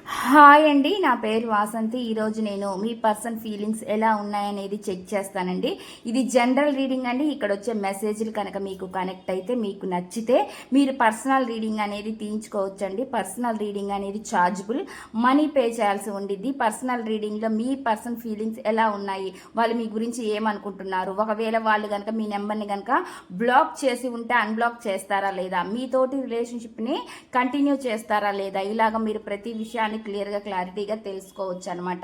Hi అండి, నా పేరు వాసంతి. ఈరోజు నేను మీ పర్సన్ ఫీలింగ్స్ ఎలా ఉన్నాయనేది చెక్ చేస్తానండి. ఇది జనరల్ రీడింగ్ అండి. ఇక్కడ వచ్చే మెసేజ్లు కనుక మీకు కనెక్ట్ అయితే, మీకు నచ్చితే మీరు పర్సనల్ రీడింగ్ అనేది తీయించుకోవచ్చండి. పర్సనల్ రీడింగ్ అనేది ఛార్జబుల్, మనీ పే చేయాల్సి ఉండిద్ది. పర్సనల్ రీడింగ్లో మీ పర్సన్ ఫీలింగ్స్ ఎలా ఉన్నాయి, వాళ్ళు మీ గురించి ఏమనుకుంటున్నారు, ఒకవేళ వాళ్ళు కనుక మీ నెంబర్ని కనుక బ్లాక్ చేసి ఉంటే అన్బ్లాక్ చేస్తారా లేదా, మీతోటి రిలేషన్షిప్ని కంటిన్యూ చేస్తారా లేదా, ఇలాగ మీరు ప్రతి విషయాన్ని క్లియర్గా క్లారిటీగా తెలుసుకోవచ్చు అనమాట.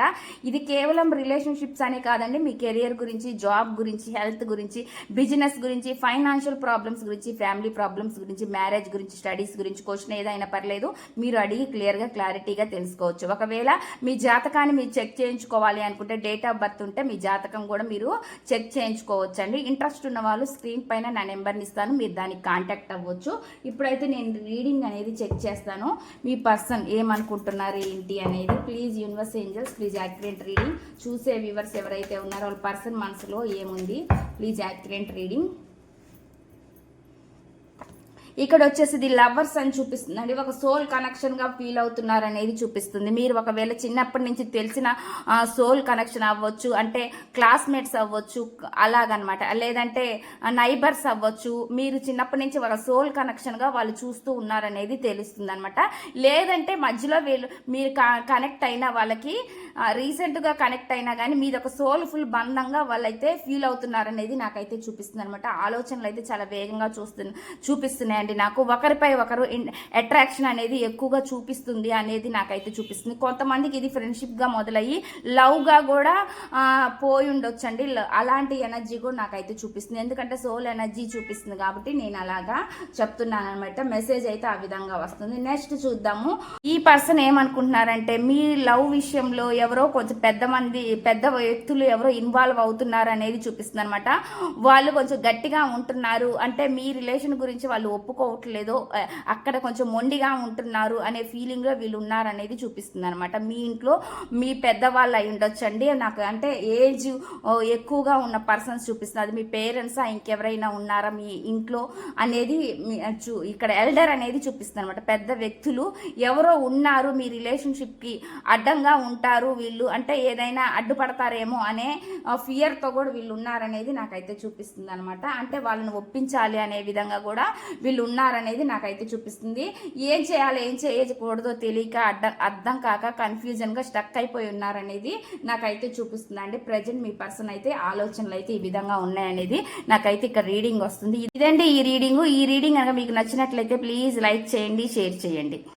ఇది కేవలం రిలేషన్షిప్స్ అనే కాదండి, మీ కెరియర్ గురించి, జాబ్ గురించి, హెల్త్ గురించి, బిజినెస్ గురించి, ఫైనాన్షియల్ ప్రాబ్లమ్స్ గురించి, ఫ్యామిలీ ప్రాబ్లమ్స్ గురించి, మ్యారేజ్ గురించి, స్టడీస్ గురించి క్వశ్చన్ ఏదైనా పర్లేదు, మీరు అడిగి క్లియర్గా క్లారిటీగా తెలుసుకోవచ్చు. ఒకవేళ మీ జాతకాన్ని మీరు చెక్ చేయించుకోవాలి అనుకుంటే, డేట్ ఆఫ్ బర్త్ ఉంటే మీ జాతకం కూడా మీరు చెక్ చేయించుకోవచ్చు అండి. ఇంట్రెస్ట్ ఉన్న వాళ్ళు స్క్రీన్ పైన నా నెంబర్ని ఇస్తాను, మీరు దానికి కాంటాక్ట్ అవ్వచ్చు. ఇప్పుడైతే నేను రీడింగ్ అనేది చెక్ చేస్తాను, మీ పర్సన్ ఏమనుకుంటున్నారు ఏంటి అనేది. Please universe angels, please accurate reading. చూసే వ్యూవర్స్ ఎవరైతే ఉన్నారో వాళ్ళ పర్సన్ మనసులో ఏముంది, ప్లీజ్ యాక్యురేట్ రీడింగ్. ఇక్కడ వచ్చేసి ఇది లవర్స్ అని చూపిస్తుంది అండి. ఒక సోల్ కనెక్షన్గా ఫీల్ అవుతున్నారు అనేది చూపిస్తుంది. మీరు ఒకవేళ చిన్నప్పటి నుంచి తెలిసిన సోల్ కనెక్షన్ అవ్వచ్చు, అంటే క్లాస్మేట్స్ అవ్వచ్చు, అలాగనమాట. లేదంటే నైబర్స్ అవ్వచ్చు. మీరు చిన్నప్పటి నుంచి ఒక సోల్ కనెక్షన్గా వాళ్ళు చూస్తూ ఉన్నారనేది తెలుస్తుంది అనమాట. లేదంటే మధ్యలో మీరు కనెక్ట్ అయిన వాళ్ళకి రీసెంట్గా కనెక్ట్ అయినా కానీ మీది ఒక సోల్ఫుల్ బంధంగా వాళ్ళైతే ఫీల్ అవుతున్నారనేది నాకైతే చూపిస్తుంది అనమాట. ఆలోచనలు అయితే చాలా వేగంగా చూపిస్తున్నాయండి. నాకు ఒకరిపై ఒకరు అట్రాక్షన్ అనేది ఎక్కువగా చూపిస్తుంది అనేది నాకైతే చూపిస్తుంది. కొంతమందికి ఇది ఫ్రెండ్షిప్గా మొదలయ్యి లవ్గా కూడా పోయి ఉండొచ్చండి. అలాంటి ఎనర్జీ కూడా నాకైతే చూపిస్తుంది, ఎందుకంటే సోల్ ఎనర్జీ చూపిస్తుంది కాబట్టి నేను అలాగా చెప్తున్నాను అనమాట. మెసేజ్ అయితే ఆ విధంగా వస్తుంది. నెక్స్ట్ చూద్దాము, ఈ పర్సన్ ఏమనుకుంటున్నారంటే మీ లవ్ విషయంలో ఎవరో కొంచెం పెద్ద వ్యక్తులు ఎవరో ఇన్వాల్వ్ అవుతున్నారు అనేది చూపిస్తుంది అనమాట. వాళ్ళు కొంచెం గట్టిగా ఉంటున్నారు, అంటే మీ రిలేషన్ గురించి వాళ్ళు ఒప్పుకోవట్లేదు, అక్కడ కొంచెం మొండిగా ఉంటున్నారు అనే ఫీలింగ్లో వీళ్ళు ఉన్నారనేది చూపిస్తుంది అనమాట. మీ ఇంట్లో మీ పెద్దవాళ్ళు అయి ఉండొచ్చండి. నాకు అంటే ఏజ్ ఎక్కువగా ఉన్న పర్సన్స్ చూపిస్తుంది. అది మీ పేరెంట్సా, ఇంకెవరైనా ఉన్నారా మీ ఇంట్లో అనేది ఇక్కడ ఎల్డర్ అనేది చూపిస్తుంది అనమాట. పెద్ద వ్యక్తులు ఎవరో ఉన్నారు మీ రిలేషన్షిప్కి, అడ్డంగా ఉంటారు వీళ్ళు, అంటే ఏదైనా అడ్డుపడతారేమో అనే ఫియర్తో కూడా వీళ్ళు ఉన్నారనేది నాకైతే చూపిస్తుంది అనమాట. అంటే వాళ్ళని ఒప్పించాలి అనే విధంగా కూడా వీళ్ళు ఉన్నారనేది నాకైతే చూపిస్తుంది. ఏం చేయాలి ఏం చేయకూడదో తెలియక అర్థం కాక కన్ఫ్యూజన్గా స్టక్ అయిపోయి ఉన్నారనేది నాకైతే చూపిస్తుంది అండి. ప్రజెంట్ మీ పర్సన్ అయితే ఆలోచనలు అయితే ఈ విధంగా ఉన్నాయనేది నాకైతే ఇక్కడ రీడింగ్ వస్తుంది. ఇదండి ఈ రీడింగ్ కనుక మీకు నచ్చినట్లయితే ప్లీజ్ లైక్ చేయండి, షేర్ చేయండి.